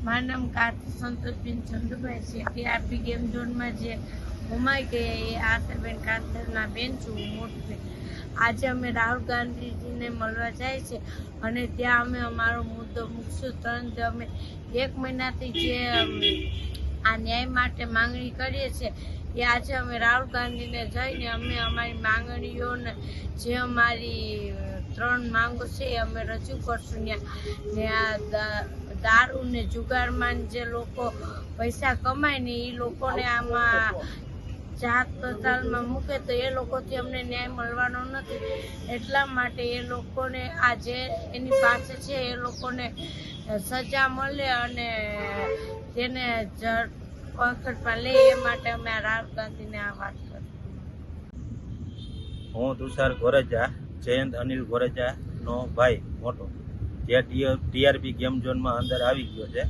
મારું નામ કાર્તિક સંતોષબેન ચંદુભાઈ છે. ટીઆરપી ગેમ ઝોનમાં જે હોમાઈ ગયા એ આશાબેન કાંતરના બેન છું, મોટી બેન. આજે અમે રાહુલ ગાંધીજીને મળવા જાય છે અને ત્યાં અમે અમારો મુદ્દો મૂકશું. પરંતુ અમે 1 મહિનાથી જે આ ન્યાય માટે માંગણી કરીએ છીએ એ આજે અમે રાહુલ ગાંધીને જઈને અમે અમારી માંગણીઓને જે અમારી 3 માંગો છે એ અમે રજૂ કરશું. ને આ દારૂ ને જુગારમાં જે લોકો પૈસા કમાય ને એ લોકોને આમાં જાત પતાલમાં મૂકે તો એ લોકોથી અમને ન્યાય મળવાનો નથી. એટલા માટે એ લોકોને આ જે એની પાસે છે એ લોકોને સજા મળે અને તેને પકડમાં લે એ માટે અમે રાહુલ ગાંધીને આ વાત કરી. હું તુષાર ગોરેજા, જયંત અનિલ ગોરેજાનો ભાઈ મોટો, જે ટીઆરપી ગેમ ઝોનમાં અંદર આવી ગયો છે.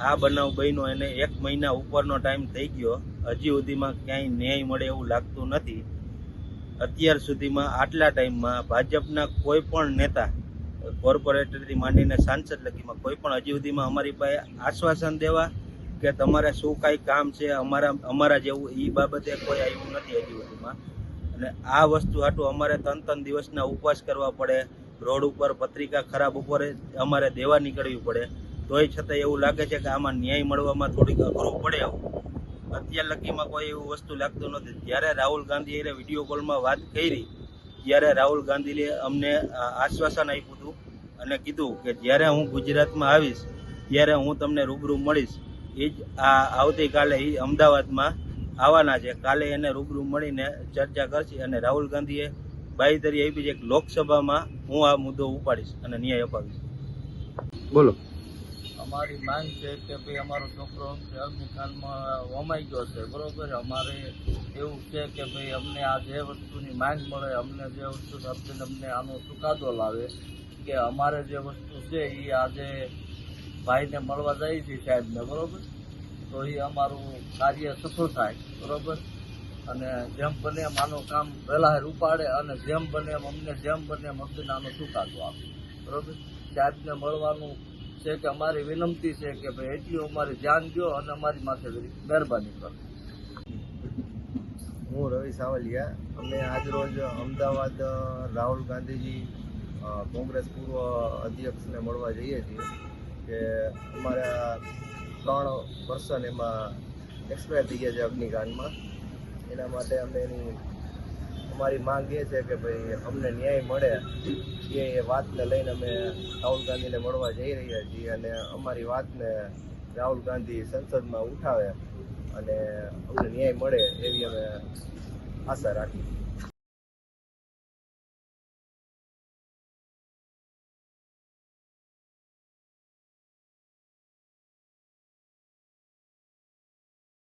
આ બનાવ બન્યો એને 1 મહિના ઉપરનો ટાઈમ થઈ ગયો. હજી સુધીમાં ક્યાંય ન્યાય મળે એવું લાગતું નથી. અત્યાર સુધીમાં આટલા ટાઈમમાં ભાજપના કોઈ પણ નેતા, કોર્પોરેટરથી માંડીને સાંસદ લગીમાં કોઈ પણ હજી સુધીમાં અમારી પાસે આશ્વાસન દેવા કે તમારે શું કાંઈ કામ છે અમારા જેવું એ બાબતે કોઈ આવ્યું નથી હજી સુધીમાં. અને આ વસ્તુ હાટું અમારે 3 દિવસના ઉપવાસ કરવા પડે, રોડ ઉપર પત્રિકા ખરાબ ઉપર અમારે દેવા નીકળવી પડે. તોય છતાં એવું લાગે છે કે આમાં ન્યાય મળવામાં થોડીક અઘરું પડે એવું. અત્યાર લગીમાં કોઈ એવું વસ્તુ લાગતું નથી. જ્યારે રાહુલ ગાંધીએ વિડીયો કોલમાં વાત કરી ત્યારે રાહુલ ગાંધીએ અમને આશ્વાસન આપ્યું હતું અને કીધું કે જ્યારે હું ગુજરાતમાં આવીશ ત્યારે હું તમને રૂબરૂ મળીશ. એ જ આવતીકાલે એ અમદાવાદમાં આવવાના છે. કાલે એને રૂબરૂ મળીને ચર્ચા કરશે અને રાહુલ ગાંધીએ બાંયધરી આપી છે કે લોકસભામાં હું આ મુદ્દો ઉપાડીશ અને ન્યાય અપાવીશ. બોલો. અમારી માંગ છે કે ભાઈ અમારો છોકરો અગ્નિકાંડમાં હોમાઈ ગયો છે, બરોબર. અમારે એવું છે કે ભાઈ અમને આ જે વસ્તુની માંગ મળે, અમને જે વસ્તુ આપીને અમને આનો ચુકાદો લાવે કે અમારે જે વસ્તુ છે એ આજે ભાઈને મળવા જાય છે સાહેબને, બરોબર. તો એ અમારું કાર્ય સફળ થાય, બરોબર. અને જેમ બને એમ આનું કામ વહેલા ઉપાડે અને જેમ બને એમ અમને જેમ બને એમ અમને આનો ચુકાદો આપે, બરોબર. સાહેબને મળવાનું છે કે અમારી વિનંતી છે કે ભાઈ એટલું અમારે ધ્યાન દો અને અમારી માથે મહેરબાની કરો. હું રવિ સાવલિયા. અમે આજરોજ અમદાવાદ રાહુલ ગાંધીજી કોંગ્રેસ પૂર્વ અધ્યક્ષને મળવા જઈએ છીએ કે અમારા 3 પર્સન એમાં એક્સપાયર થઈ ગયા છે અગ્નિકાંડમાં. એના માટે અમે અમારી માંગ એ છે કે ભાઈ અમને ન્યાય મળે એ વાતને લઈને અમે રાહુલ ગાંધીને મળવા જઈ રહ્યા છીએ અને અમારી વાતને રાહુલ ગાંધી સંસદમાં ઉઠાવે અને અમને ન્યાય મળે એવી અમે આશા રાખીએ.